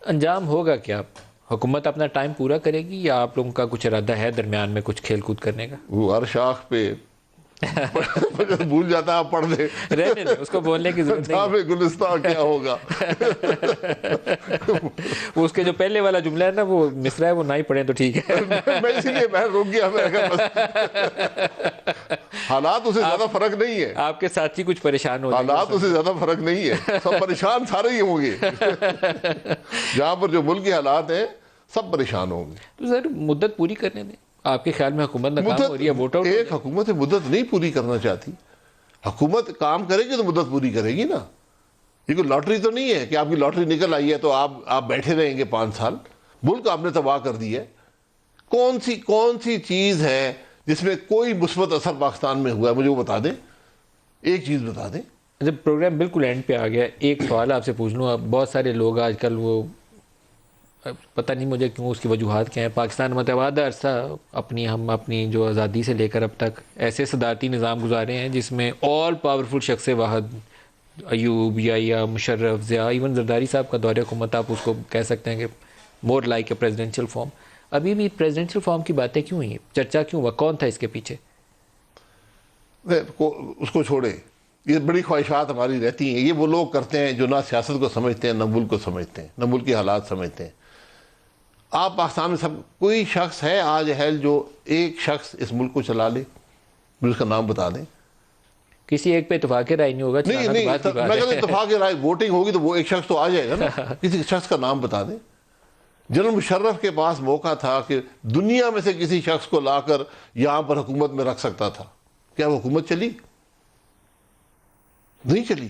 انجام ہوگا کیا؟ حکومت اپنا ٹائم پورا کرے گی یا آپ لوگوں کا کچھ ارادہ ہے درمیان میں کچھ کھیل کود کرنے کا؟ وہ ہر شاخ پہ بھول جاتا ہے، پڑھ دے رہنے دیں، اس کو بولنے کی ضرورت نہیں جہاں گلستان کیا ہوگا. وہ اس کے جو پہلے والا جملہ ہے نا، وہ مصرع ہے، وہ نہ ہی پڑھیں تو ٹھیک ہے. میں اسی لیے میں رک گیا. میں کہا بس حالات اسے زیادہ فرق نہیں ہے. آپ کے ساتھی کچھ پریشان ہو جائیں گے. حالات اسے زیادہ فرق نہیں ہے. سب پریشان سارے ہی ہوں گے. جہاں پر جو ملک کے حالات ہیں سب پریشان ہوں گے. تو سر مدت پوری کرنے دیں. آپ کے خیال میں حکومت ناکام ہو رہی ہے، ووٹ آؤٹ؟ ایک حکومت مدت نہیں پوری کرنا چاہتی. حکومت کام کرے گی تو مدت پوری کرے گی نا. یہ کوئی لاٹری تو نہیں ہے کہ آپ کی لاٹری نکل آئی ہے تو آپ بیٹھے رہیں گے 5 سال. ملک آپ نے تباہ کر دی ہے. کون سی چیز ہے جس میں کوئی مثبت اثر پاکستان میں ہوا ہے؟ مجھے وہ بتا دیں، ایک چیز بتا دیں. جب پروگرام بالکل اینڈ پہ آ گیا، ایک سوال آپ سے پوچھ لوں. بہت سارے لوگ آج کل، وہ پتہ نہیں مجھے کیوں، اس کی وجوہات کیا ہیں. پاکستان متبادہ عرصہ ہم اپنی جو آزادی سے لے کر اب تک ایسے صدارتی نظام گزارے ہیں جس میں آل پاورفل شخص واحد، ایوب، یا مشرف، ضیاء، ایون زرداری صاحب کا دور حکومت آپ اس کو کہہ سکتے ہیں کہ more like a presidential form. ابھی بھی پریزیڈنشل فارم کی باتیں کیوں ہوئی؟ چرچا کیوں ہوا؟ کون تھا اس کے پیچھے؟ اس کو چھوڑے. یہ بڑی خواہشات ہماری رہتی ہیں. یہ وہ لوگ کرتے ہیں جو نہ سیاست کو سمجھتے ہیں، نہ ملک کو سمجھتے ہیں، نہ ملک کے حالات سمجھتے ہیں. آپ پاکستان میں کوئی شخص ہے آج جو ایک شخص اس ملک کو چلا لے؟ مجھے اس کا نام بتا دیں. کسی ایک پہ اتفاق رائے نہیں ہوگا. نہیں، میں کہتا ہوں اتفاق رائے ووٹنگ ہوگی تو وہ ایک شخص تو آ جائے گا نا. کسی شخص کا نام بتا دیں. جنرل مشرف کے پاس موقع تھا کہ دنیا میں سے کسی شخص کو لا کر یہاں پر حکومت میں رکھ سکتا تھا. کیا وہ حکومت چلی؟ نہیں چلی.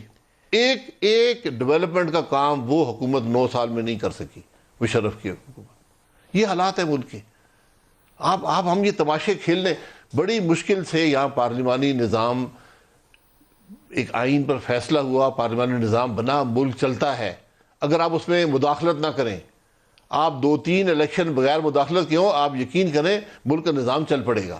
ایک ڈیولپمنٹ کا کام وہ حکومت 9 سال میں نہیں کر سکی، مشرف کی حکومت. یہ حالات ہیں ملک کے. آپ ہم یہ تماشے کھیل لیں. بڑی مشکل سے یہاں پارلیمانی نظام، ایک آئین پر فیصلہ ہوا، پارلیمانی نظام بنا، ملک چلتا ہے. اگر آپ اس میں مداخلت نہ کریں، آپ 2-3 الیکشن بغیر مداخلت کے ہوں، آپ یقین کریں ملک کا نظام چل پڑے گا.